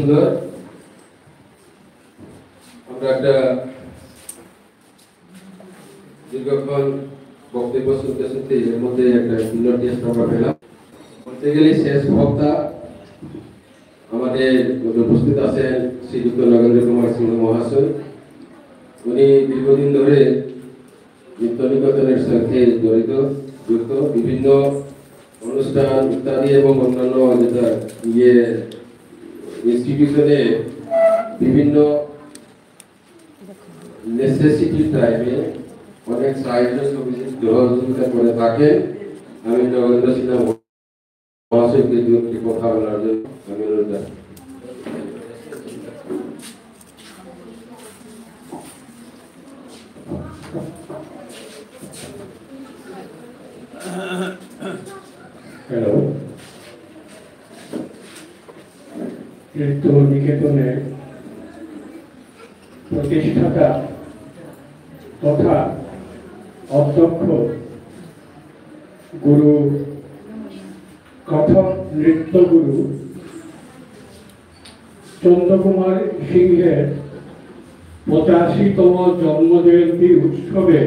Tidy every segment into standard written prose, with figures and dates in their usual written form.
সুন্দর। আমরা একটা দীর্ঘক্ষণ বক্তব্য শুনতে শুনতে এর মধ্যে একটা সুন্দর টেস্ট আমরা পেলাম। বলতে গেলে শেষ বক্তা আমাদের উপস্থিত আছেন শ্রীযুক্ত নগেন্দ্র কুমার সিংহ মহাশয়। উনি দীর্ঘদিন ধরে নৃত্য নিকেতনের সাথে যুক্ত বিভিন্ন অনুষ্ঠান ইত্যাদি এবং অন্যান্য যেটা ইনস্টিটিউশনে বিভিন্ন নেসেসিটি টাইমে অনেক সাহায্য সহযোগিতা করে থাকেন। আমি নগেন্দ্র সিংহ মহাশয়কে দুটি কথা বলার জন্য আমি অনুরোধ জানাই। হ্যালো, নৃত্য নিকেতনের প্রতিষ্ঠাতা তথা অধ্যক্ষ গুরু কথক নৃত্য গুরু চন্দ্রকুমার সিংহের 85তম জন্মজয়ন্তী উৎসবে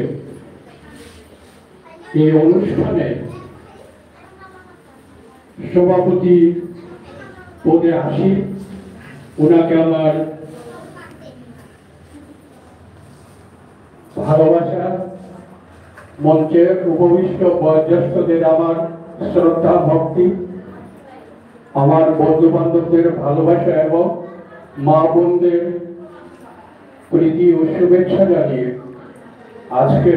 এই অনুষ্ঠানে সভাপতি পদে আসি। ওনাকে আমার ভালোবাসা, মঞ্চে উপবিষ্ট বয়োজ্যেষ্ঠদের আমার শ্রদ্ধা ভক্তি, আমার বন্ধু বান্ধবদের ভালোবাসা এবং মা বোনদের প্রীতি ও শুভেচ্ছা জানিয়ে আজকে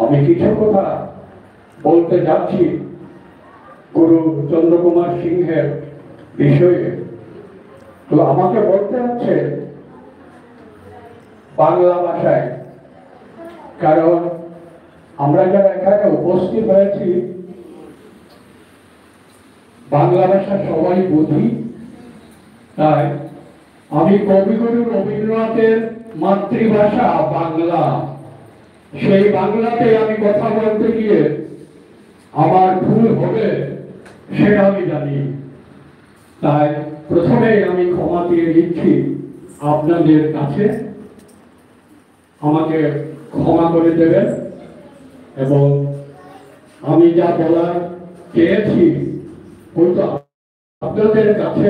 আমি কিছু কথা বলতে যাচ্ছি গুরু চন্দ্রকুমার সিংহের বিষয়ে। তো আমাকে বলতে হচ্ছে বাংলা ভাষায়, কারণ আমরা যারা এখানে উপস্থিত হয়েছি বাংলা ভাষা সবাই বুঝি। তাই আমি কবিগুরু রবীন্দ্রনাথের মাতৃভাষা বাংলা, সেই বাংলাতে আমি কথা বলতে গিয়ে আমার ভুল হবে সেটা আমি জানি। তাই প্রথমেই আমি ক্ষমা চেয়ে নিচ্ছি আপনাদের কাছে, আমাকে ক্ষমা করে দেবেন। এবং আমি যা বলার চেয়েছি হয়তো আপনাদের কাছে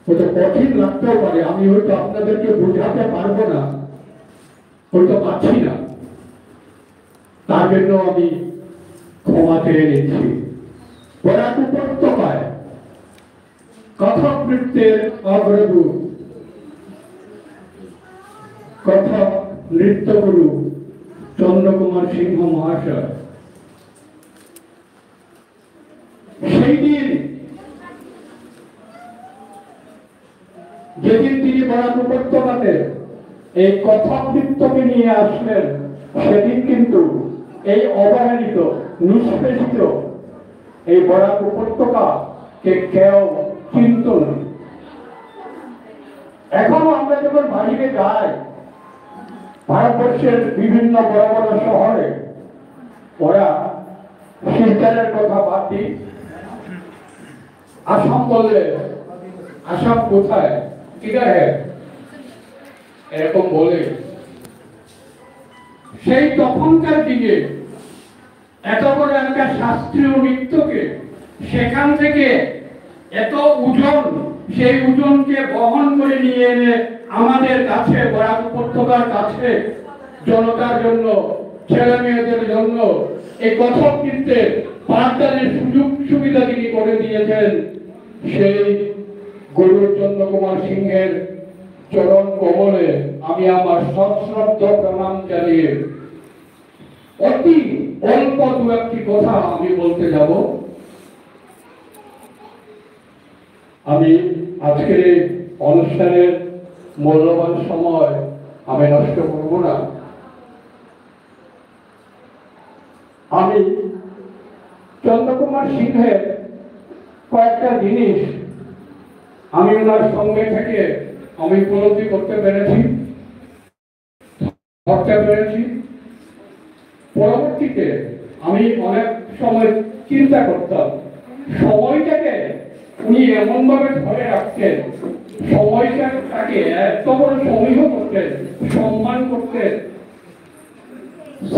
হয়তো কঠিন লাগতেও পারে, আমি হয়তো আপনাদেরকে বোঝাতে পারবো না, হয়তো পাচ্ছি না, তার জন্য আমি ক্ষমা চেয়ে নিচ্ছি। বরাক উপত্যকায় কথক নৃত্যের অগ্রদূত কথক নৃত্যগুরু চন্দ্রকুমার সিংহ মহাশয় সেই দিন যেদিন তিনি বরাক উপত্যকাতে এই কথক নৃত্যকে নিয়ে আসলেন, সেদিন কিন্তু এই অবহেলিত নিষ্পেষিত এই বরাক উপত্যকাকে কেউ চিনত না। এখনো আমরা যখন বাইরে যাই, ভারতবর্ষের বিভিন্ন বড় বড় শহরে, ওরা শিলচরের কথা বাদ দিই, আসাম বললে আসাম কোথায়, কিনা এরকম বলে। সেই তখনকার দিকে এত বড় একটা শাস্ত্রীয় নৃত্যকে সেখান থেকে এত ওজন, সেই ওজনকে বহন করে নিয়ে এনে আমাদের কাছে বরাক উপত্যকার কাছে জনতার জন্য, ছেলে মেয়েদের জন্য এই কথক নৃত্যের পাঠদানের সুযোগ সুবিধা তিনি করে দিয়েছেন। সেই গুরু চন্দ্রকুমার সিংহের চরণ কমলে আমি আমার সশ্রদ্ধ প্রণাম জানিয়ে অতি অল্প দু একটি কথা আমি বলতে যাব। আমি আজকের এই অনুষ্ঠানের মূল্যবান সময় আমি নষ্ট করব না। আমি চন্দ্রকুমার সিংহের কয়েকটা জিনিস আমি ওনার সঙ্গে থেকে আমি উপলব্ধি করতে পেরেছি, ভাবতে পেরেছি। পরবর্তীতে আমি অনেক সময় চিন্তা করতাম সময়টাকে উনি এমন ভাবে ধরে রাখতেন, সময়টাকে এত বড় সমীহ করতেন, সম্মান করতেন,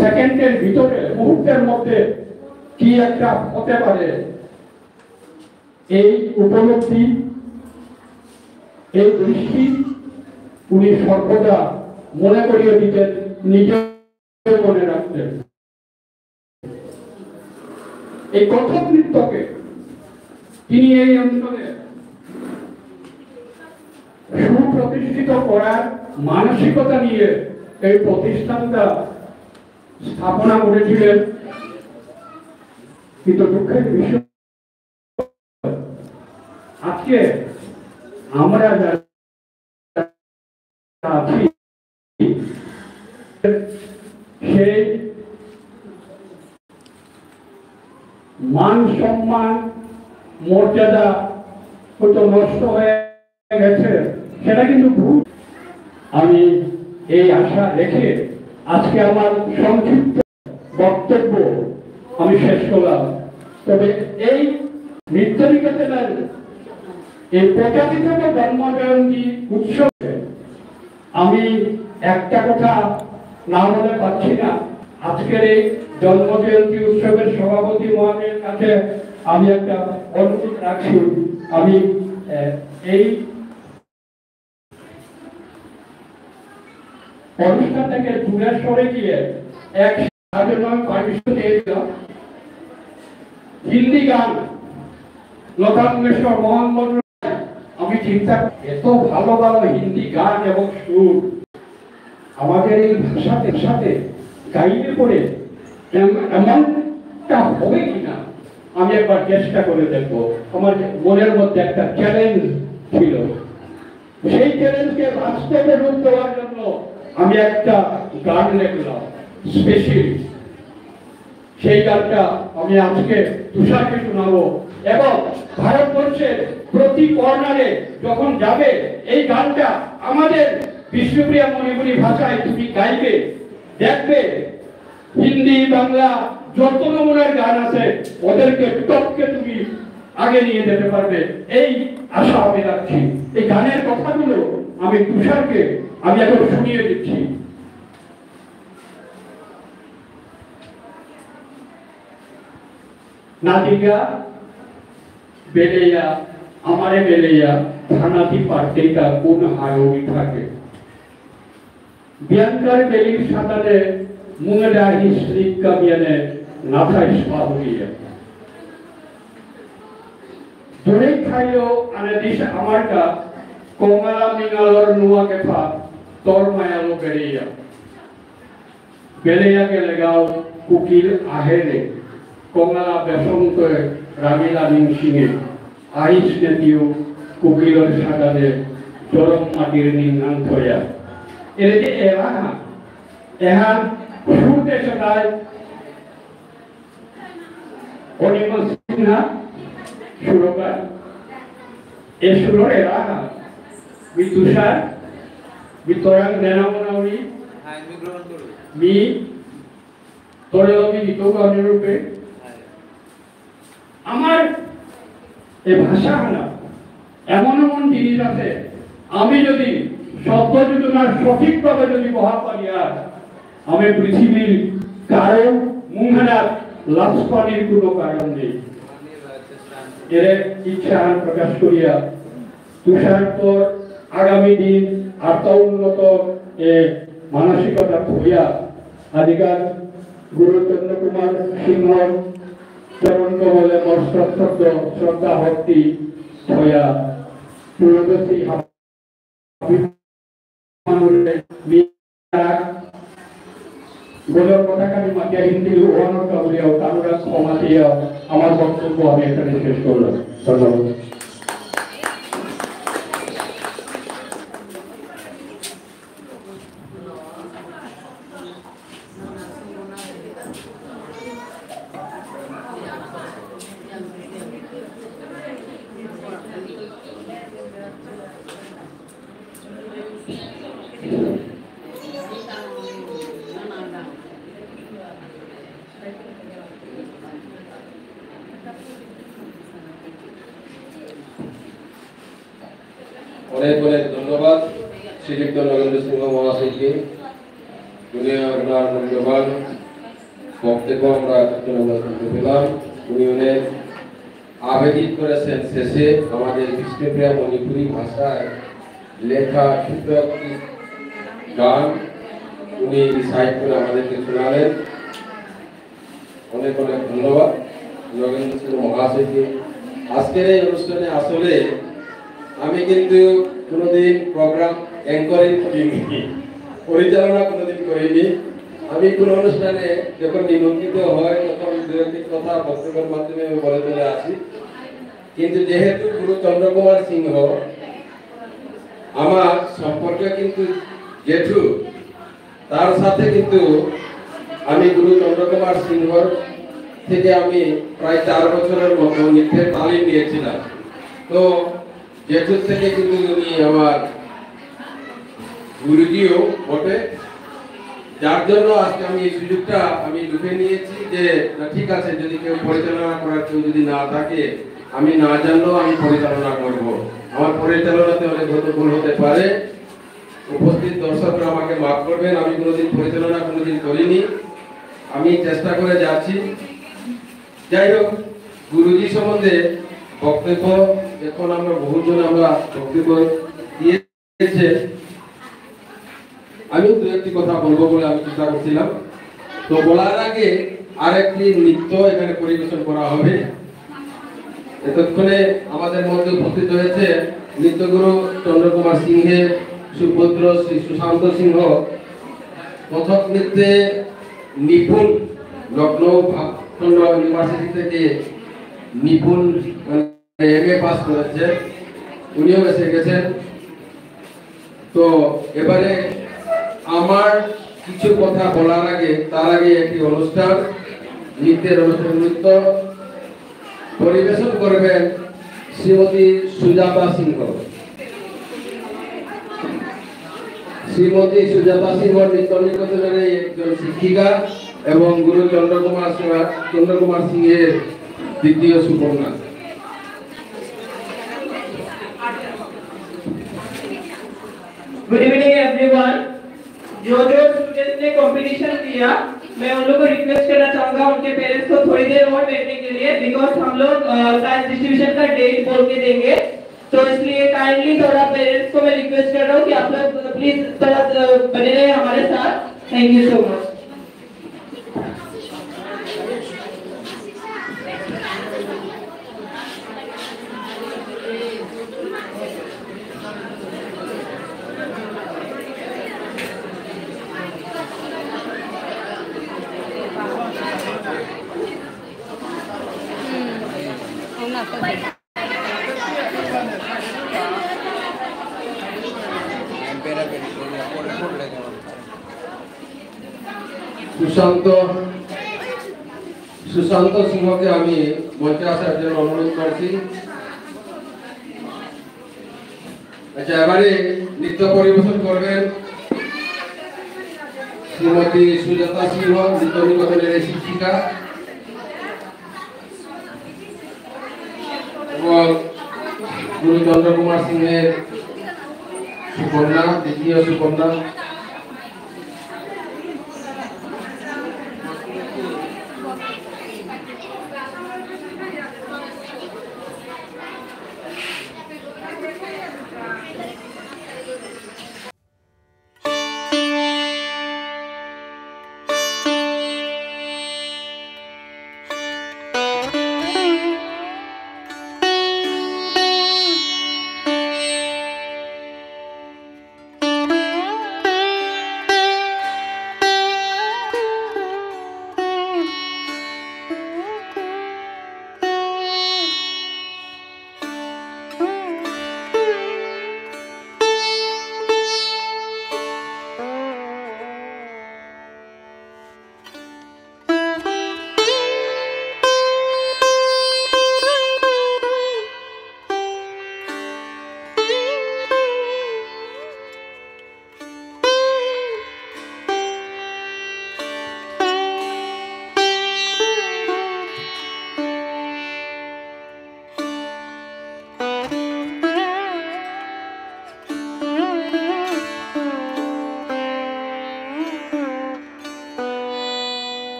সেকেন্ডের ভিতরে মুহূর্তের মধ্যে কি একটা হতে পারে এই উপলব্ধি, এই দৃষ্টি উনি সর্বদা মনে করিয়ে দিতেন, নিজে মনে রাখতেন। এই কথক নৃত্যকে তিনি এই অঞ্চলে সুপ্রতিষ্ঠিত করার মানসিকতা নিয়ে এই প্রতিষ্ঠানটা স্থাপনা করেছিলেন। কিন্তু দুঃখের বিষয় আজকে আমরা যারা আছি সেই মান সম্মান মর্যাদা হয়তো নষ্ট হয়ে গেছে, সেটা কিন্তু ভুল। আমি এই আশা রেখে আজকে আমার সংক্ষিপ্ত বক্তব্য আমি শেষ করলাম। তবে এই নৃত্য নিকেতনের এই 85তম জন্মজয়ন্তী উৎসবে আমি একটা কথা না বলে পাচ্ছি না। আজকের এই জন্মজয়ন্তী উৎসবের সভাপতি মহাশয়ের কাছে আমি একটা অনুরোধ রাখছি। আমি এই অনুষ্ঠান থেকে দূরে সরে গিয়ে এক পারমিশন দিয়ে দিলাম। হিন্দি গান লতা মঙ্গেশকর, মোহাম্মদ, আমি চিন্তা এত ভালো ভালো হিন্দি গান এবং সুর আমাদের এই ভাষাতে সাথে গাইলে পরে এমনটা হবে কিনা আমি একবার চেষ্টা করে দেখবো। আমার মনের মধ্যে একটা চ্যালেঞ্জ ছিল, সেই চ্যালেঞ্জকে বাস্তবে রূপ দেওয়ার জন্য আমি একটা গান লিখলাম স্পেশালি। সেই গানটা আমি আজকে তুষারকে শোনাবো এবং ভারতবর্ষের প্রতি কর্নারে যখন যাবে এই গানটা আমাদের বিশ্বপ্রিয়া মণিপুরি ভাষায় তুমি গাইবে, দেখবে হিন্দি বাংলা যত নমুনার গান আছে ওদেরকে টপকে তুমি আগে নিয়ে যেতে পারবে, এই আশা আমি রাখছি। এই গানের কথাগুলো আমি তুষারকে আমি এখন শুনিয়ে দিচ্ছি। নাদিকা বেলেয়া আমারে বেলেয়া থানাতি পার্টিকা কোন হায়রি থাকে, বিয়ানকার বেলির সাঁতারে মুঙেডা হিস্ট্রিক কাবিয়ানে নাথায় সাবুরিয়া দূরে খাইও আনে দিশ আমারটা কঙ্গালা মিঙালর নুয়া কেফা তোর মায়ালো বেলেয়া বেলেয়া গেলে গাও কুকিল আহেরে কঙ্গালা বেসন্ত রামিলা নিংসিঙে আইস নেতিও কুকিলর সাঁতারে চরম মাটির নিঙ্গান থয়া এর যে এরা না এহান শুরুতে সদায় অনিমল সিনহা সুরকার এ সুরের এরা না বিতুষার বিতরাং নেনামনাউনি মি তোরেলমি বিতোগানি রূপে আমার এই ভাষা না এমন এমন জিনিস আছে আমি যদি শব্দ যোজনার সঠিকভাবে যদি বহা পারি আর আমি পৃথিবীর কারো মুহারাত লাভস্পানির কোনো কারণ নেই। এর ইচ্ছা প্রকাশ করিয়া তুষার তোর আগামী দিন আরো উন্নত মানসিকতা হইয়া আদিকার গুরুচন্দ্র কুমার সিংহ চরণ কমলে মস্তক শ্রদ্ধা ভক্তি হইয়া পূর্ববর্তী বলে কথাখানি মাতিয়া হিন্দি ওয়ানোর কাবুলিয়াও তারা ক্ষমা দিয়ে আমার বক্তব্য আমি এখানে শেষ করলাম। ধন্যবাদ। অনেক অনেক ধন্যবাদ শ্রীযুক্ত নরেন্দ্র সিংহ মহাশয়কে। উনি আপনার মূল্যবান বক্তব্য আমরা শুনতে পেলাম। উনি অনেক আবেদিত করেছেন। শেষে আমাদের কৃষ্ণপ্রিয়া মণিপুরী ভাষায় লেখা ছোট্ট একটি গান উনি রিসাইট করে আমাদেরকে শোনালেন। অনেক অনেক ধন্যবাদ নরেন্দ্র সিংহ মহাশয়কে। আজকের এই অনুষ্ঠানে আসলে আমি কিন্তু কোনোদিন প্রোগ্রাম অ্যাঙ্করিং করিনি, পরিচালনা কোনোদিন করিনি। আমি কোনো অনুষ্ঠানে যখন নিমন্ত্রিত হয় তখন দু একটি কথা বক্তব্যের মাধ্যমে বলে চলে আসি। কিন্তু যেহেতু গুরু চন্দ্রকুমার সিংহ আমার সম্পর্কে কিন্তু জেঠু, তার সাথে কিন্তু আমি গুরু চন্দ্রকুমার সিংহর থেকে আমি প্রায় 4 বছরের মতো নৃত্যের তালিম নিয়েছিলাম। তো জেঠুর থেকে কিন্তু উনি আমার গুরুজিও বটে, যার জন্য আজকে আমি এই সুযোগটা আমি লুফে নিয়েছি যে ঠিক আছে, যদি কেউ পরিচালনা করার কেউ যদি না থাকে, আমি না জানলেও আমি পরিচালনা করব। আমার পরিচালনাতে অনেক ভুল হতে পারে, উপস্থিত দর্শকরা আমাকে মাফ করবেন। আমি কোনোদিন পরিচালনা কোনোদিন করিনি, আমি চেষ্টা করে যাচ্ছি। যাই হোক, গুরুজি সম্বন্ধে বক্তব্য এখন আমরা বহুজন আমরা বক্তব্য দিয়েছে, আমি দু একটি কথা বলবো বলে আমি চিন্তা করছিলাম। তো বলার আগে আরেকটি নৃত্য এখানে পরিবেশন করা হবে। এতক্ষণে আমাদের মধ্যে উপস্থিত হয়েছে নৃত্যগুরু চন্দ্রকুমার সিংহের সুপুত্র শ্রী সুশান্ত সিংহ, কথক নৃত্যে নিপুণ, লখনৌ ভাবখণ্ড ইউনিভার্সিটি থেকে নিপুণ MA পাস করেছে, উনিও এসে গেছেন। তো এবারে আমার কিছু কথা বলার আগে, তার আগে একটি অনুষ্ঠান, নৃত্যের অনুষ্ঠান, নৃত্য পরিবেশন করবেন শ্রীমতী সুজাতা সিংহ। শ্রীমতী সুজাতা সিংহ নৃত্য নিকেতনের একজন শিক্ষিকা এবং গুরু চন্দ্রকুমার সিংহের দ্বিতীয় সুকন্যা। Good evening everyone. जो स्टूडेंट्स ने कंपटीशन किया, मैं उन लोगों को रिक्वेस्ट करना चाहूंगा उनके पेरेंट्स को थोड़ी देर और बैठने के लिए, बिकॉज हम लोग प्राइज डिस्ट्रीब्यूशन का डेट बोल के देंगे। तो इसलिए काइंडली थोड़ा पेरेंट्स को मैं रिक्वेस्ट कर रहा हूँ कि आप लोग प्लीज थोड़ा बने रहे हमारे साथ। Thank you so much. Sushant সিংহকে আমি মঞ্চে আসার জন্য অনুরোধ করছি। আচ্ছা, এবারে নৃত্য পরিবেশন করবেন শ্রীমতী সুজাতা সিংহ, নৃত্য নিকেতনের শিক্ষিকা, এবং গুরু চন্দ্রকুমার সিংহের সুকন্যা, দ্বিতীয় সুকন্যা।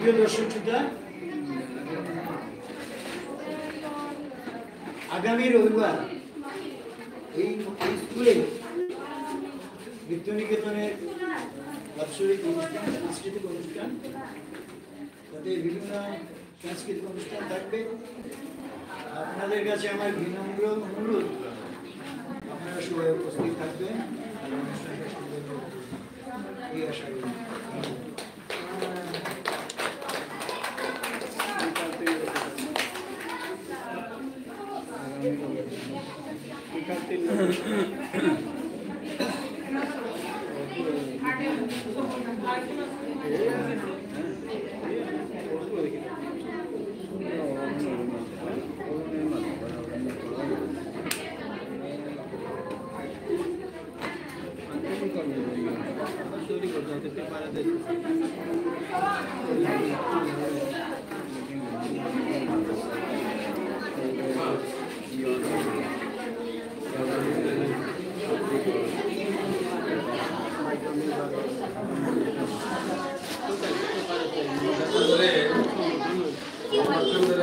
প্রিয় দর্শক শ্রোতা, আগামী রবিবার এই স্কুলে নৃত্যনিকেতনের বাৎসরিক অনুষ্ঠান, সাংস্কৃতিক অনুষ্ঠান, তাতে বিভিন্ন সাংস্কৃতিক অনুষ্ঠান থাকবে। আপনাদের কাছে আমার বিনম্র অনুরোধ, আপনারা সবাই উপস্থিত থাকবেন। অনুষ্ঠানটা সুন্দর এই আশা করি।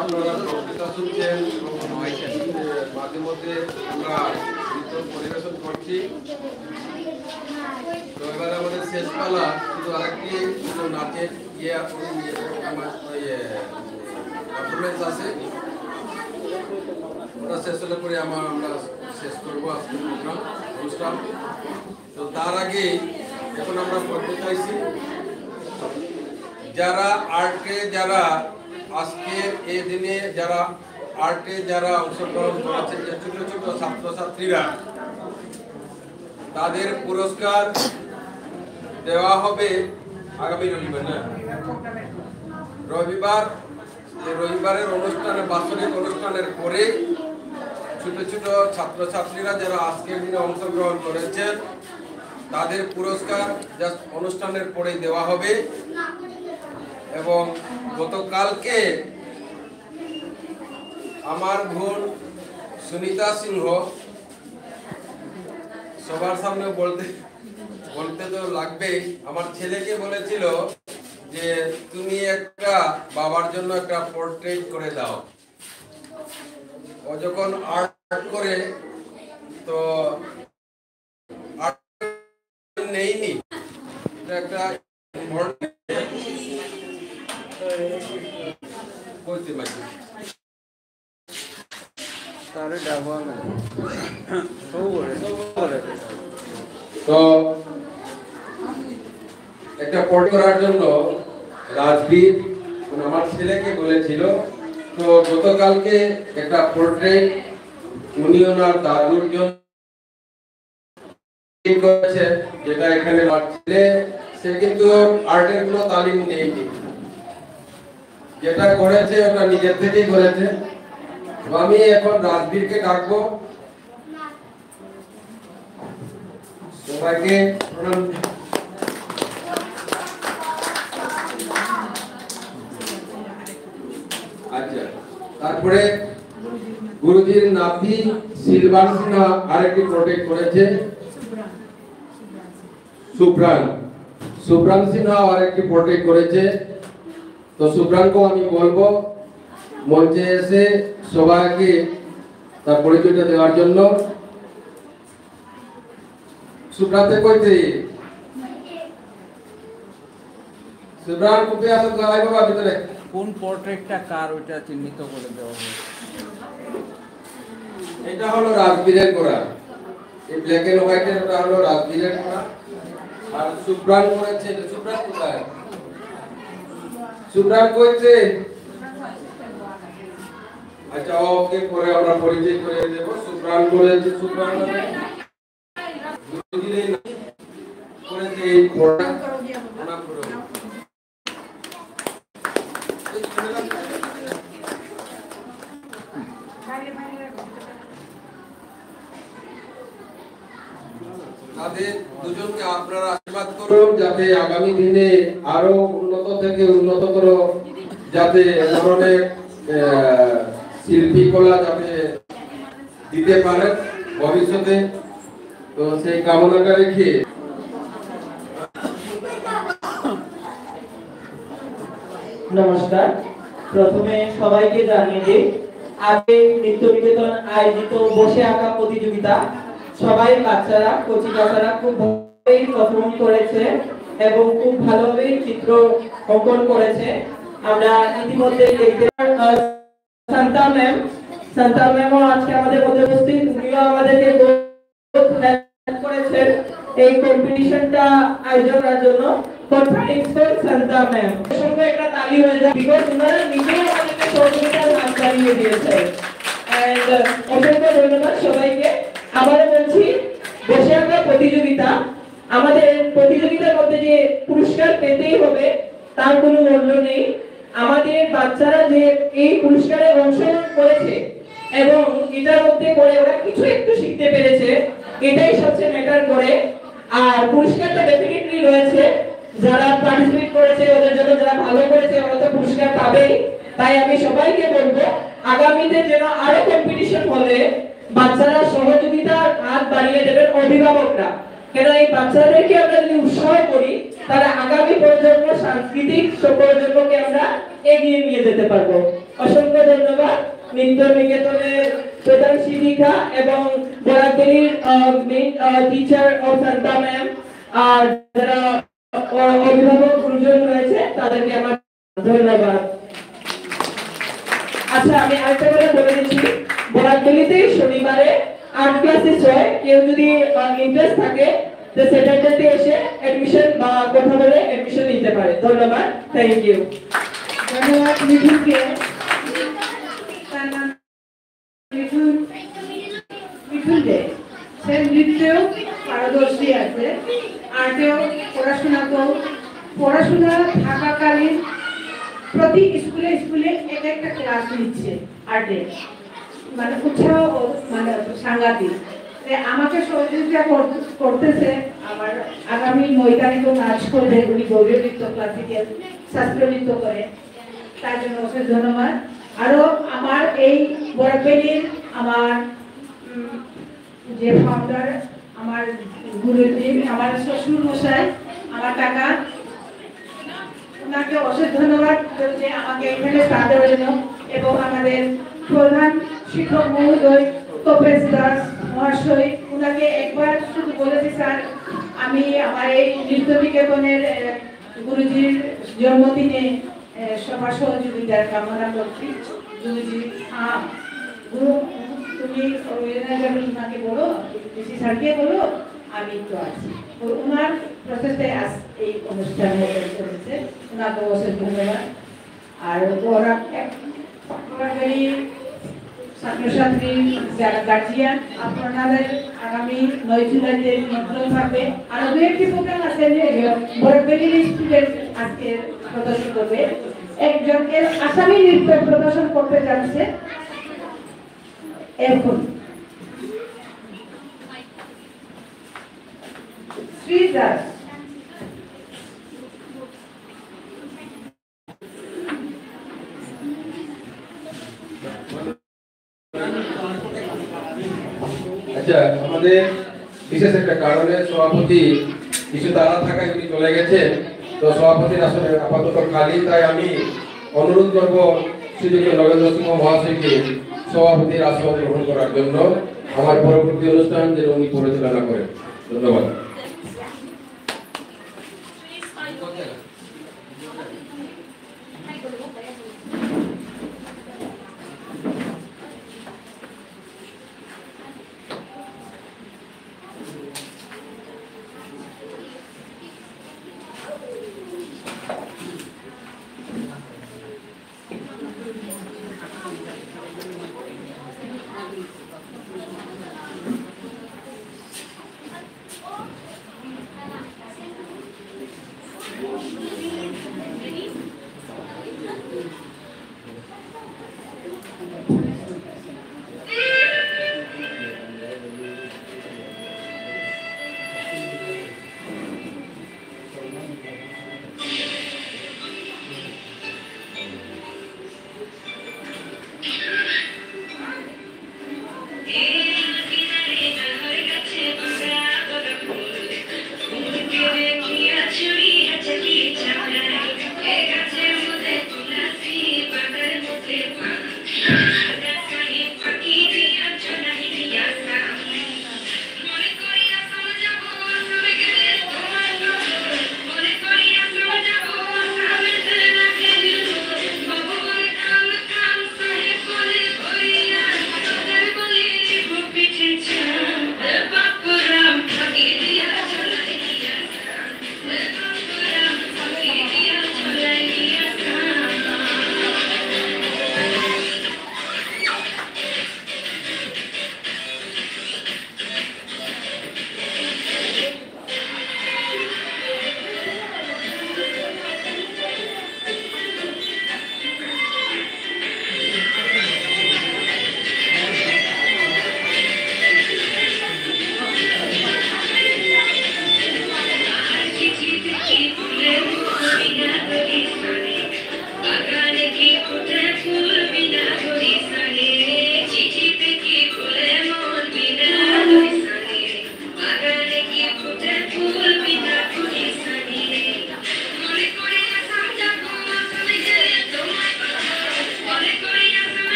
আপনারা বক্তৃতা শুনছেন, মাঝে মধ্যে আমরা পরিবেশন করছি। তো এবার আমাদের শেষ পালা, শুধু আরেকটি নাচের পারফরমেন্স আছে, ওটা শেষ হলে পরে আমরা শেষ করবো আজকের অনুষ্ঠান। তো তার আগে এখন আমরা বলতে চাইছি, যারা আর্টে যারা আজকের এই দিনে যারা আর্টে যারা অংশগ্রহণ করেছে, যে ছোট ছোট ছাত্রছাত্রীরা, তাদের পুরস্কার দেওয়া হবে আগামী রবিবার। না, রবিবারের অনুষ্ঠানে, বাৎসরিক অনুষ্ঠানের পরে ছোট ছোট ছাত্রছাত্রীরা যারা আজকের দিনে অংশগ্রহণ করেছেন, তাদের পুরস্কার জাস্ট অনুষ্ঠানের পরেই দেওয়া হবে। এবং গতকালকে আমার বোন সুনিতা সিংহ, সবার সামনে বলতে তো লাগবেই, আমার ছেলেকে বলেছিল যে তুমি একটা বাবার জন্য একটা পোর্ট্রেট করে দাও। ও যখন আর্ট করে, তো আর্ট নেইনি, একটা বলতে পারি তো একটা পোর্ট্রেট করার জন্য রাজবীর আমার ছেলেকে বলেছিল। তো গতকালকে একটা পোর্ট্রেট উনি ওনার দাদুর জন্য করেছে, যেটা এখানে ছেলে, সে কিন্তু আর্টের কোনো তালিম নেয়নি, যেটা করেছে ওটা নিজের থেকেই করেছে। আমি এখন রাজবীরকে ডাকবো, সবাইকে প্রণাম। আচ্ছা, তারপরে গুরুজির নাতি সিলভান সিনহা আরেকটি প্রজেক্ট করেছে, সুপ্রান সিনহা আরেকটি প্রজেক্ট করেছে। তো সুপ্রানকে আমি বলবো মঞ্চে এসে সবাইকে তার পরিচয়টা দেওয়ার জন্য। সুপ্রান্তে কইতে সুপ্রান কোথায় আসো, গাই বাবা ভিতরে। কোন পোর্ট্রেটটা কার, ওইটা চিহ্নিত করে দেওয়া হবে। এটা হলো রাজবীরের করা, এই ব্ল্যাক এন্ড হোয়াইটের, ওটা হলো রাজবীরের করা। আর সুপ্রান করেছে, সুপ্রান কোথায়? সুপ্রান কইছে। আচ্ছা, ওকে পরে আমরা পরিচয় করে দেব। সুপ্রান করেছে, সুপ্রান মানে গুরুজির করেছে এই ঘোড়া নাম করে। তাদের দুজনকে আপনারা আশীর্বাদ করুন, যাতে আগামী দিনে আরো উন্নত থেকে উন্নততর যাতে এ ধরনের শিল্পীকলা যাতে দিতে পারেন ভবিষ্যতে। তো সেই কামনাটা রেখে নমস্কার। প্রথমে সবাইকে জানিয়ে দিই, আগে নৃত্য নিকেতন আয়োজিত বসে আঁকা প্রতিযোগিতা সবাই বাচ্চারা কচি কাচারা খুব ভালোই পারফর্ম করেছে এবং খুব ভালোভাবে চিত্র অঙ্কন করেছে। আমরা ইতিমধ্যে দেখতে শান্তা ম্যামও আজকে আমাদের মধ্যে উপস্থিত। উনিও আমাদেরকে হেল্প করেছেন এই কম্পিটিশনটা আয়োজন করার জন্য। Thanks for Shanta ma'am. সঙ্গে একটা তালি হয়ে যায় বিকজ উনারা নিজেই আমাদেরকে সহযোগিতার হাত বাড়িয়ে দিয়েছেন। এন্ড অসংখ্য ধন্যবাদ সবাইকে। আবারও বলছি, বসে আঁকা প্রতিযোগিতা, আমাদের প্রতিযোগিতার মধ্যে যে পুরস্কার পেতেই হবে তার কোনো মূল্য নেই। আমাদের বাচ্চারা যে এই পুরস্কারে অংশগ্রহণ করেছে এবং এটার মধ্যে করে ওরা কিছু একটু শিখতে পেরেছে, এটাই সবচেয়ে ম্যাটার করে। আর পুরস্কারটা ডেফিনেটলি রয়েছে, যারা পার্টিসিপেট করেছে ওদের জন্য, যারা ভালো করেছে ওরা তো পুরস্কার পাবেই। তাই আমি সবাইকে বলবো আগামীতে যেন আরো কম্পিটিশন হলে বাচ্চারা সহযোগিতার হাত বাড়িয়ে দেবেন অভিভাবকরা। কেন এই বাচ্চাদেরকে আমরা যদি উৎসাহ করি তাহলে আগামী প্রজন্ম, সাংস্কৃতিক প্রজন্মকে আমরা এগিয়ে নিয়ে যেতে পারবো। অসংখ্য ধন্যবাদ নৃত্য নিকেতনের প্রধান শিক্ষিকা এবং বরাকবেলির মেইন টিচার ও শান্তা ম্যাম, আর যারা অভিভাবক গুরুজন রয়েছে তাদেরকে আমার ধন্যবাদ। আচ্ছা, আমি আরেকটা কথা বলে দিচ্ছি, বরাকবেলিতে শনিবারে আর্ট ক্লাসেস হয়। কেউ যদি ইন্টারেস্ট থাকে তো স্যাটারডেতে এসে অ্যাডমিশন বা কথা বলে অ্যাডমিশন নিতে পারে। ধন্যবাদ, থ্যাংক ইউ। ধন্যবাদ মিঠুনকে। মিঠুন যে সে নৃত্যেও পারদর্শী আছে, আর্টেও, পড়াশোনা থাকাকালীন প্রতি স্কুলে স্কুলে একটা ক্লাস নিচ্ছে আর্টে, মানে উৎসাহ মানে সাংঘাতিক। আমাকে সহযোগিতা করতেছে। আমার আগামী 9 তারিখে নাচ করবে, উনি গৌরী নৃত্য, ক্লাসিক্যাল, শাস্ত্রীয় নৃত্য করে, তার জন্য অশেষ ধন্যবাদ। আরো আমার এই বরাকবেলির আমার যে ফাউন্ডার, আমার গুরুজি, আমার শ্বশুর মশাই, আমার কাকা, ওনাকে অশেষ ধন্যবাদ যে আমাকে এখানে স্থান দেওয়ার জন্য। এবং আমাদের প্রধান শিক্ষক মহোদয় তপেশ দাস মহাশয়, ওনাকে একবার শুধু বলেছি, স্যার আমি আমার এই নৃত্য নিকেতনের গুরুজির জন্মদিনে সবার সহযোগিতার কামনা করছি। গুরুজি, গুরু তুমি ওনাকে বলো, পিসি স্যারকে বলো আমি তো আছি। ওনার প্রসেসে এই অনুষ্ঠানে করেছে, ওনাকে অশেষ ধন্যবাদ। আর ওরা ছাত্রছাত্রী, যারা গার্জিয়ান, আপনাদের আগামী 9 জুলাইতে নিমন্ত্রণ থাকবে। আরো 2-1টি প্রোগ্রাম আছে যে বরাকবেলির স্টুডেন্ট আজকে প্রদর্শন করবে। একজন আসামি নৃত্য প্রদর্শন করতে যাচ্ছে এখন শ্রী দাস। আচ্ছা, আমাদের বিশেষ একটা কারণে সভাপতি কিছু তাড়া থাকায় উনি চলে গেছে, তো সভাপতির আসলে আপাতত খালি। তাই আমি অনুরোধ করবো শ্রীযুক্ত নগেন্দ্র সিংহ মহাশয়কে সভাপতির আসন গ্রহণ করার জন্য। আমার পরবর্তী অনুষ্ঠান যেন উনি পরিচালনা করেন। ধন্যবাদ। চুরি আছে কি চাই, গাছের মধ্যে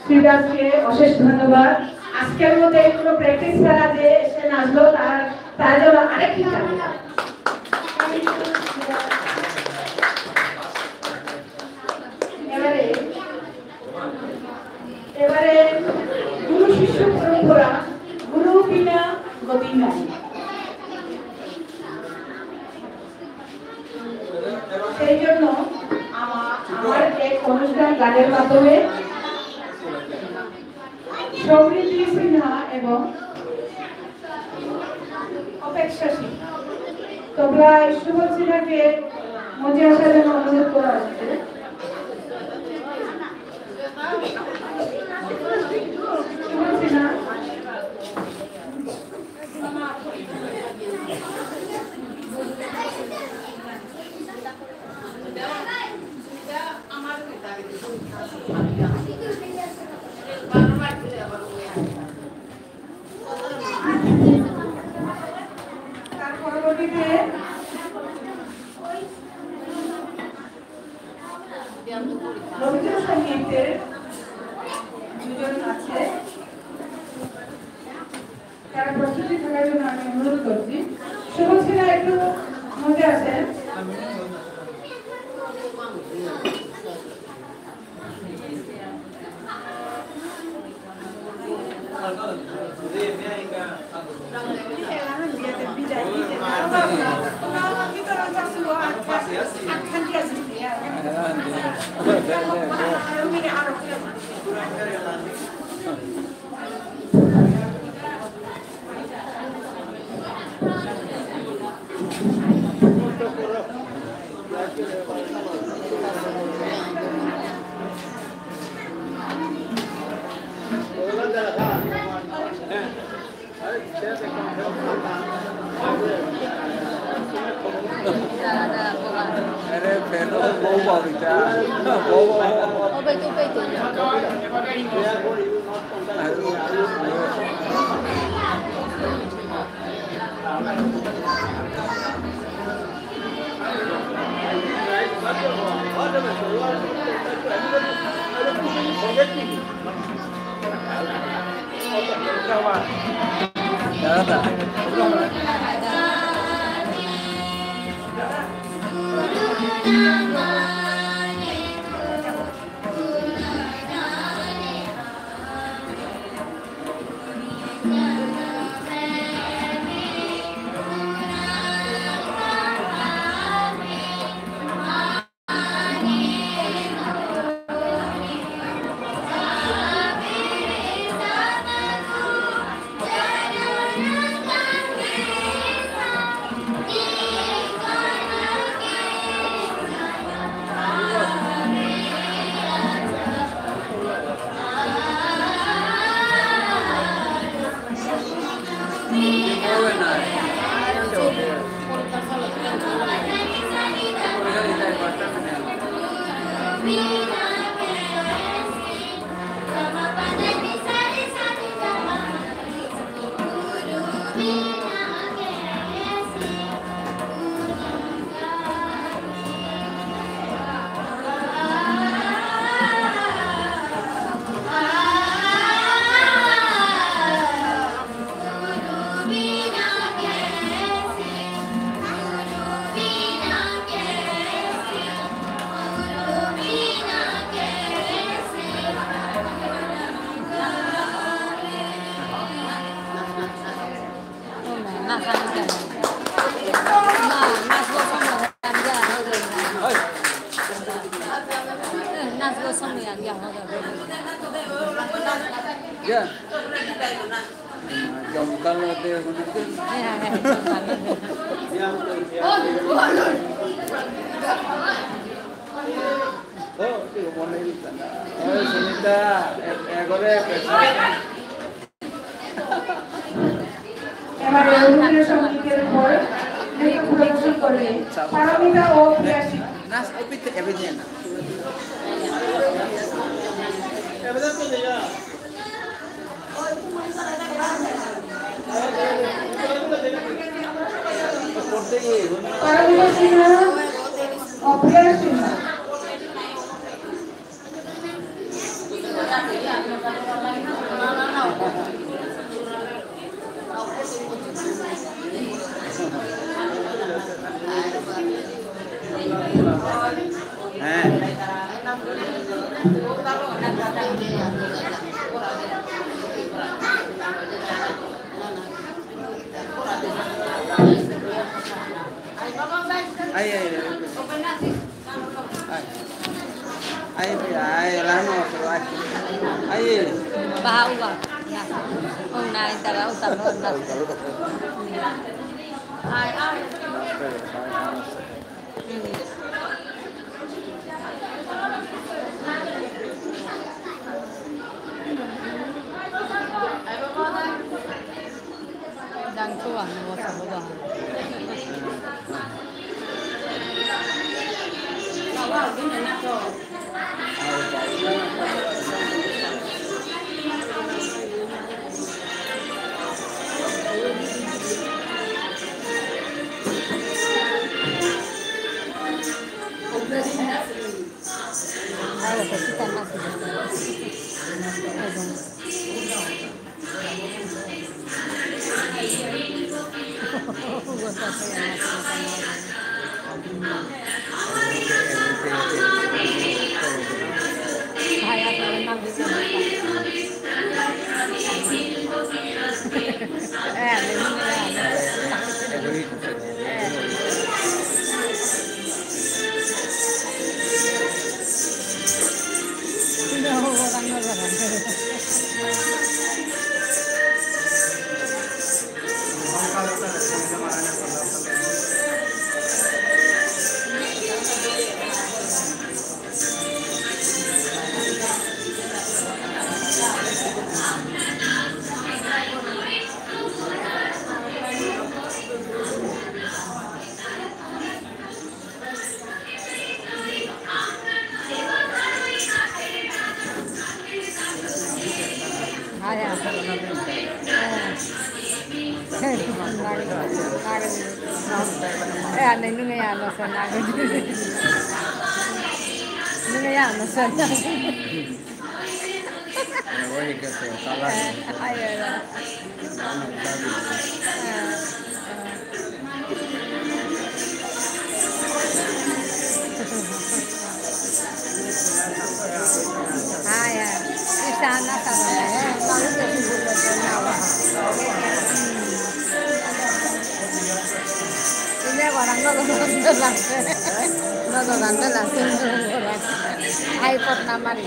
শ্রীদাসকে অশেষ ধন্যবাদ। আজকের মধ্যে কোনো প্র্যাকটিস ছাড়া যে সে নাচলো তার জন্য আরেকটি এবারে গুরু শিষ্য পরম্পরা, গুরু বিনা গতি নাই। সেই জন্য আমার এক অনুষ্ঠান গানের মাধ্যমে সমৃদ্ধি সিনহা এবং অপেক্ষাশীল তবলা সুবল সিনহাকে মঞ্চে আসার জন্য অনুরোধ করা হচ্ছে। সুবল সিনহা তার পরবর্তীতে রবীন্দ্র সঙ্গীতের দুজন আছে, তারা প্রস্তুতি থাকার জন্য আমি অনুরোধ করছি। সুবল সিনহা একটু মধ্যে আছেন। अरे पहले बहुत बाविता बहुत ya. Jongkal ada mana tu? Oh, tu mana ini sana? Oh, Sunita, egore. এবার রবীন্দ্র সঙ্গীতের উপর নৃত্য পরিবেশন করবে পারমিতা ও প্রিয়াসী। Nas, opit everything. Paromita Sinha ও প্রিয়াসী Sinha. Ay, lano, ay. Bahaw ba? Kung naitara o tanong na. Ay. Đang cố gắng một số đó. Ahora que está más. iPod nama ni.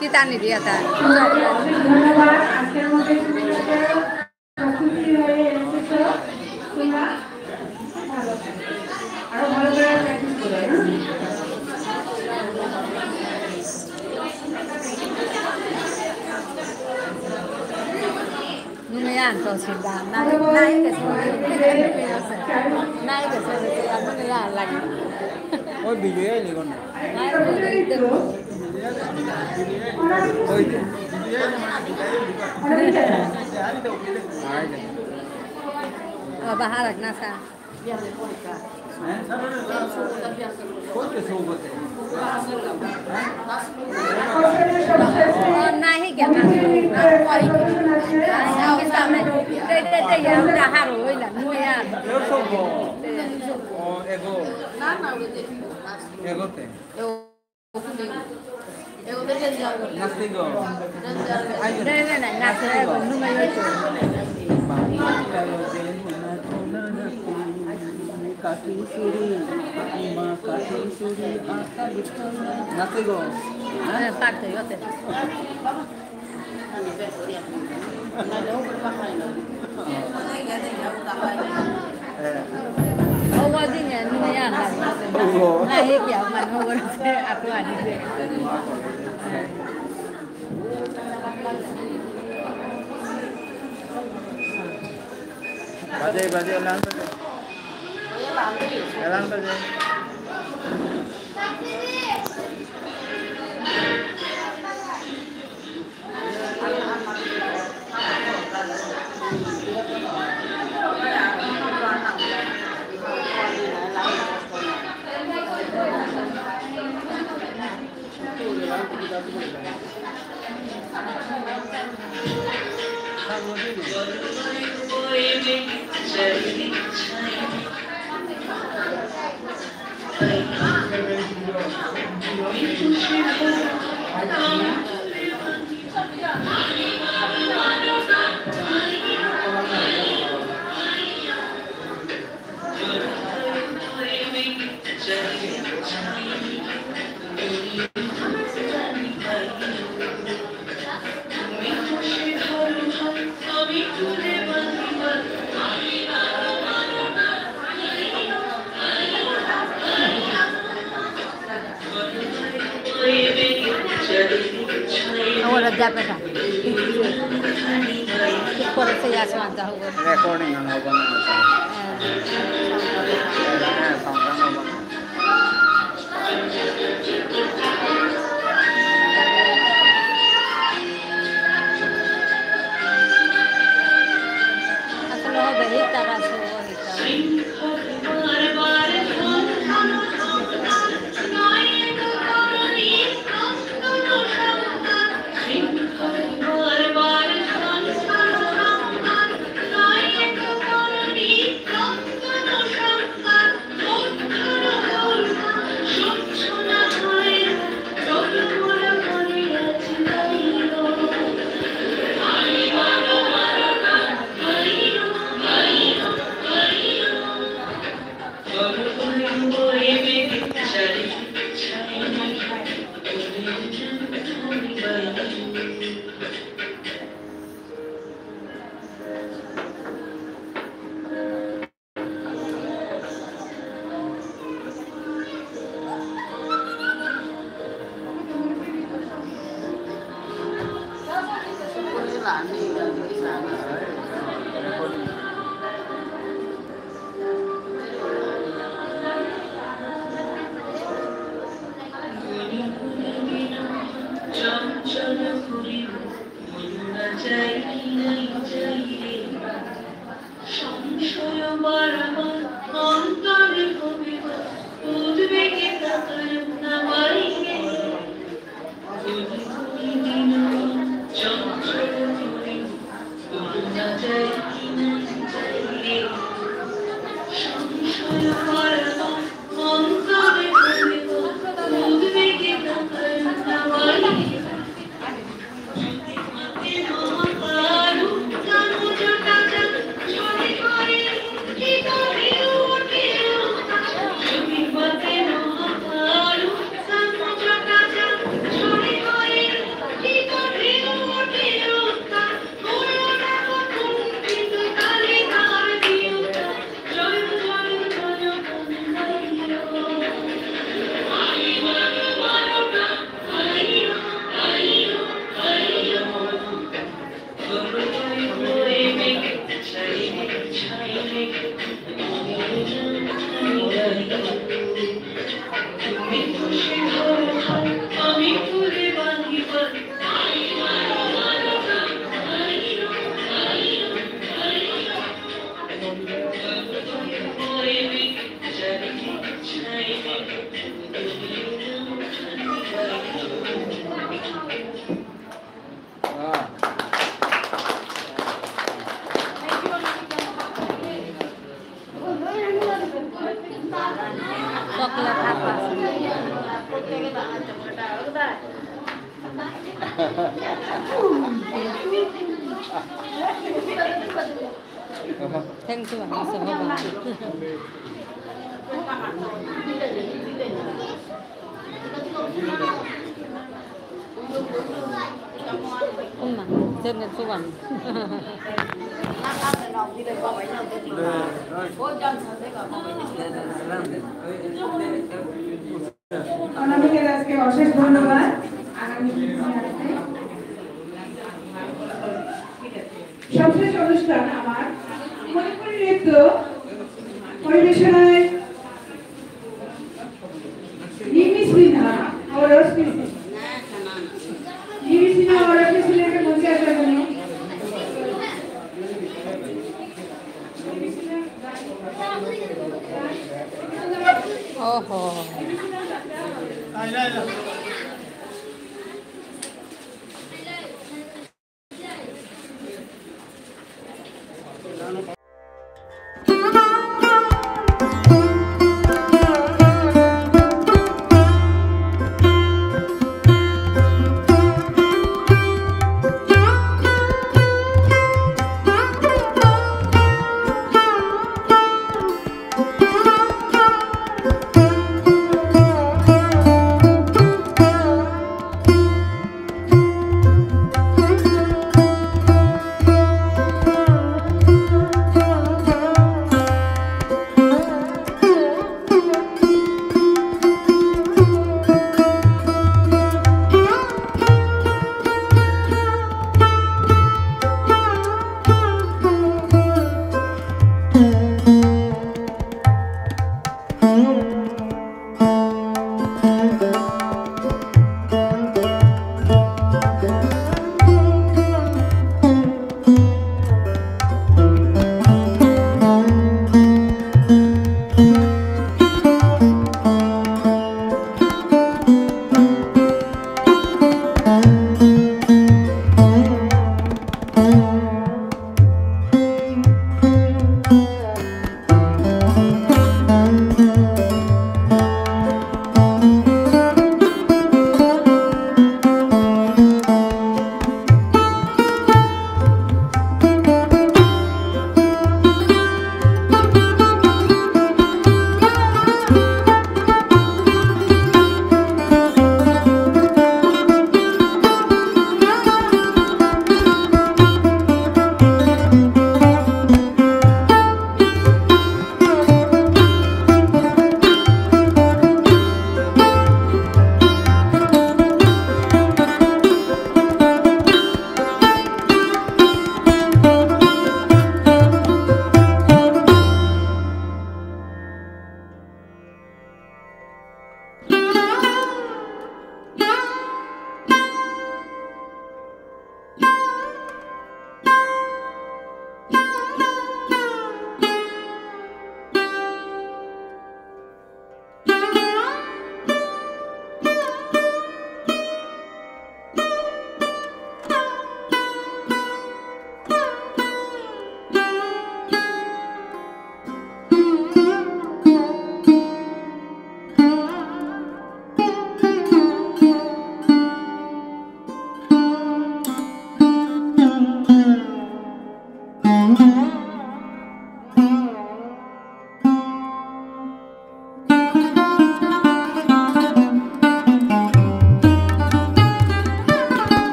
Kita nih dia kan. ধন্যবাদ আজকের মধ্যে yan to sila. Naik ke sini. Naik ke sini. Ano nila lagi. ওই video লিখুন না Naik ke sini. ওই Bahar nasa. Nahi kya na? Kita na. Te ya udah haru lah. Nuya. ও এগো এগোতে নাস্তি গো Nasa numero itu. কাটি চুরি মা কাটি চুরি আকা নাচে গো Parte yo te. Oh, wadi niya numayan lang. Nahi kya man ho se ako ani se. বাজে বাজে এলান বাজে Ahora ya pesa. Por eso ya se manda jugo. Recording আনা হবে না হ্যাঁ সাউন্ড হবে না Asal lo behita raso bonita. Thank you, Mr. Baba. Umma, jangan tuan. অনামিকার আজকে অশেষ ধন্যবাদ। আগামী সবশেষ অনুষ্ঠান আমার মণিপুরী নৃত্য পরিবেশনায় নিমি সিনহা সিনহাকে মঞ্চে আসার জন্য Oho.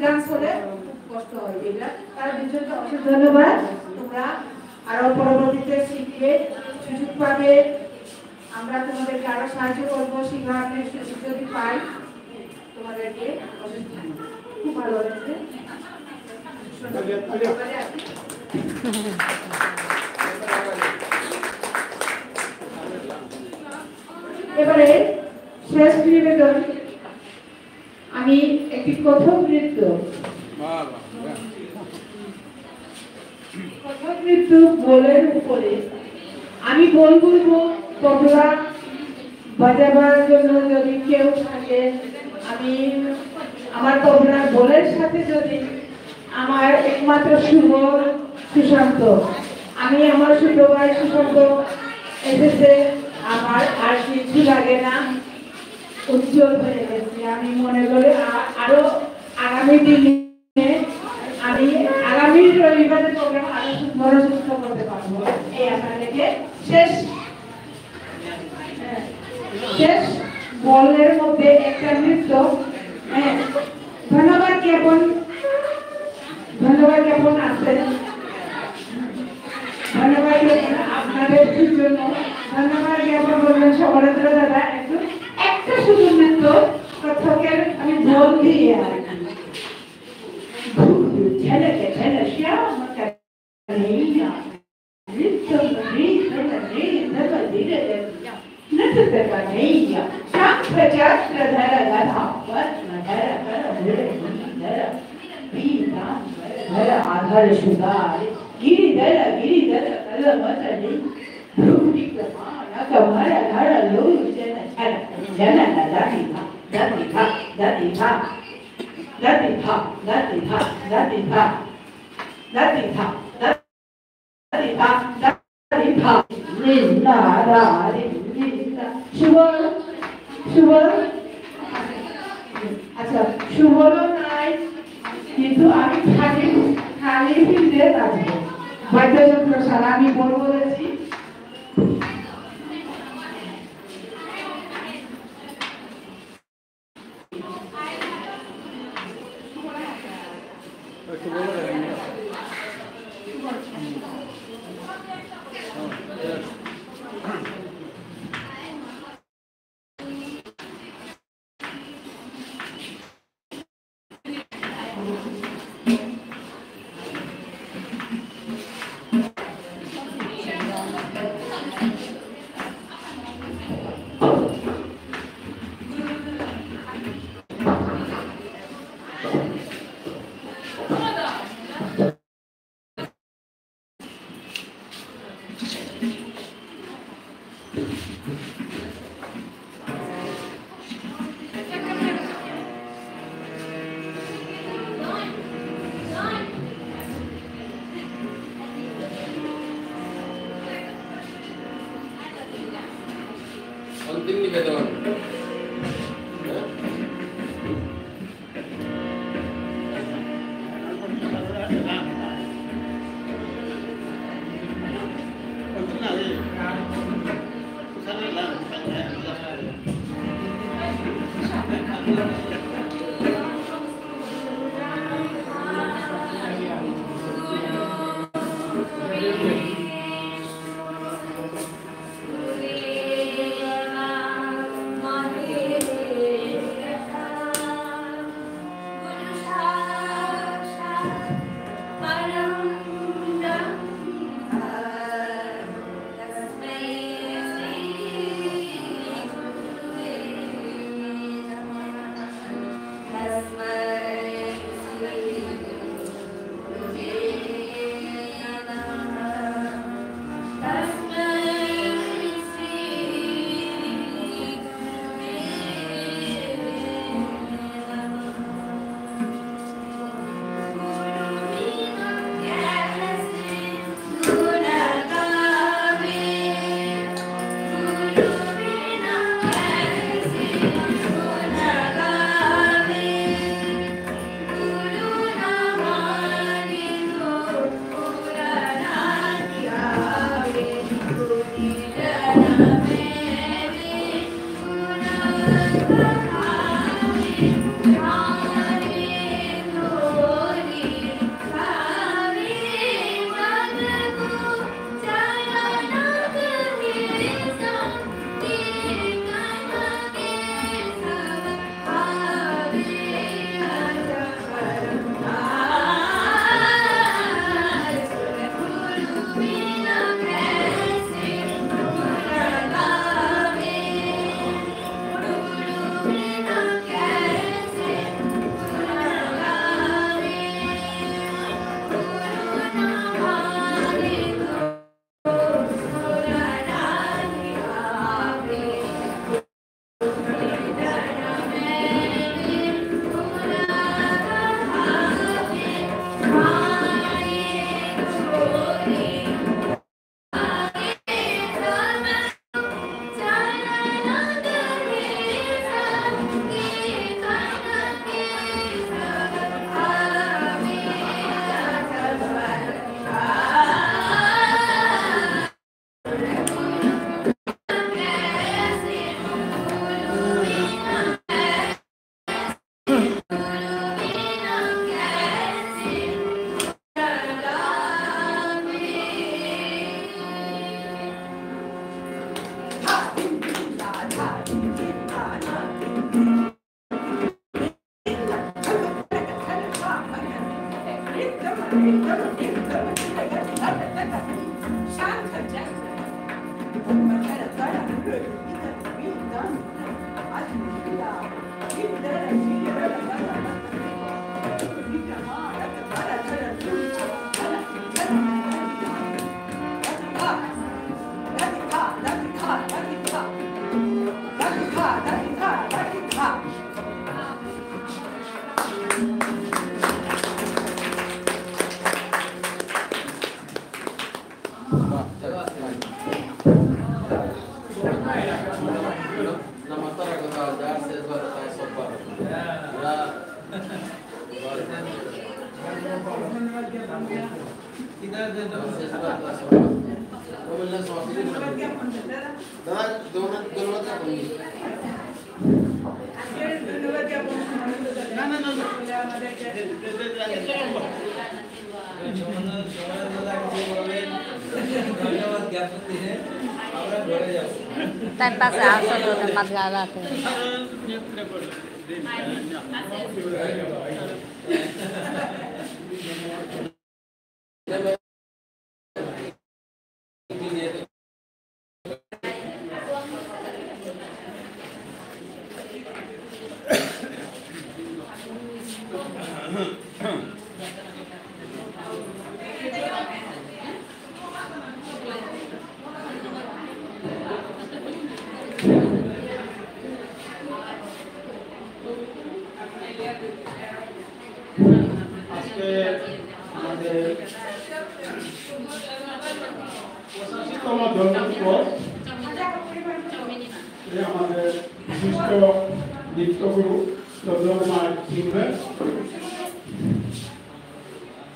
ডান্স করে খুব কষ্ট হয় এটা। তার জন্য অনেক ধন্যবাদ। তোমরা আরো পরবর্তীতে শিখবে, সুযোগ পাবে, আমরা তোমাদেরকে আরো সাহায্য করবো শিখানোর সুযোগ যদি পাই তোমাদেরকে। খুব ভালো লাগছে। এবারে শেষ নিবেদন, আমি একটি কথক নৃত্য বলের উপরে আমি বলবো, তবলা বাজাবার জন্য যদি কেউ থাকে, আমি আমার তবলার বলের সাথে যদি আমার একমাত্র সুশান্ত, আমি আমার ছোট ভাই সুশান্ত এসেছে, আমার আর কিছু লাগে না, উজ্জ্বল হয়ে গেছে। আমি মনে করি আরো আগামী দিনে আমি আগামী রবিবারের প্রোগ্রাম আরো বড় সুস্থ করতে পারবো। এই আপনাদেরকে শেষ বলের মধ্যে একটা নৃত্য। ধন্যবাদ জ্ঞাপন আছেন, ধন্যবাদ আপনাদের জন্য ধন্যবাদ জ্ঞাপন করবেন সবরেন্দ্র দাদা। একটা শুধু নৃত্য কথকের আমি বল দিয়ে আধার সুদার गिरिधर गिरिधर कलमतनि भ्रूति कमान कमर धर लोचन छल जनन दति था दति था दति था दति था दति था दति था दति था दति था दति था निंदा रारे निंदा शुभर शुभर अच्छा शुभर নাই কিন্তু আমি খালি ফিল্ডে থাকবো। বাদ্যযন্ত্র ছাড়া আমি বলেছি। अंतिम निवेदन তার পাশে আসো তো মাছ গাড়া আছে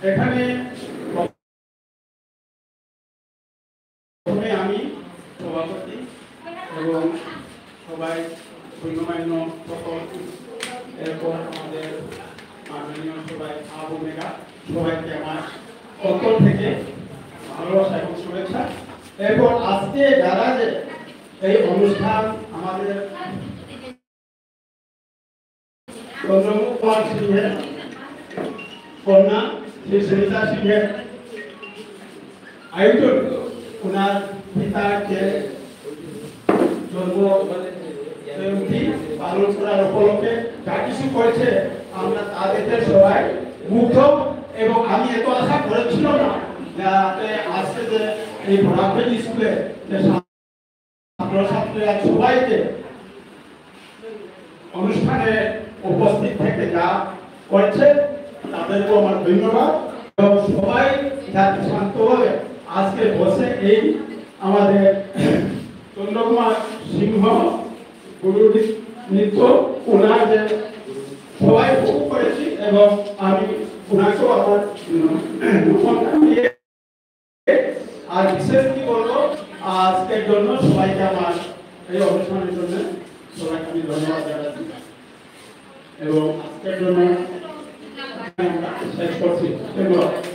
এখানে প্রথমে আমি সভাপতি এবং সবাই গণ্যমান্য সকল এরপর আমাদের মাননীয় সবাই আবু মেঘা সবাইকে আমার অন্তর থেকে ভালোবাসা এবং শুভেচ্ছা। এরপর আজকে যারা যে এই অনুষ্ঠান আমাদের চন্দ্রকুমার সিংহের কন্যা শ্রী সুনিতা সিংহের আয়োজন ওনার পিতাকে জন্ম জয়ন্তী পালন করার উপলক্ষে যা কিছু করেছে আমরা তাদের সবাই মুগ্ধ এবং আমি এত আশা করেছিল না যাতে আজকে যে এই ভরাভেল স্কুলে যে ছাত্রছাত্রীরা সবাইকে অনুষ্ঠানে উপস্থিত থেকে যা করছে তাদেরকেও আমার ধন্যবাদ এবং সবাই যাতে শান্তভাবে আজকে বসে এই আমাদের চন্দ্রকুমার সিংহ গুরু নৃত্য ওনার যে সবাই উপভোগ করেছি এবং আমি ওনাকেও আমার আর বিশেষ কি বলবো আজকের জন্য সবাইকে আমার এই অনুষ্ঠানের জন্য সবাইকে আমি ধন্যবাদ জানাচ্ছি এবং আজকের জন্য শেষ করছি ধন্যবাদ।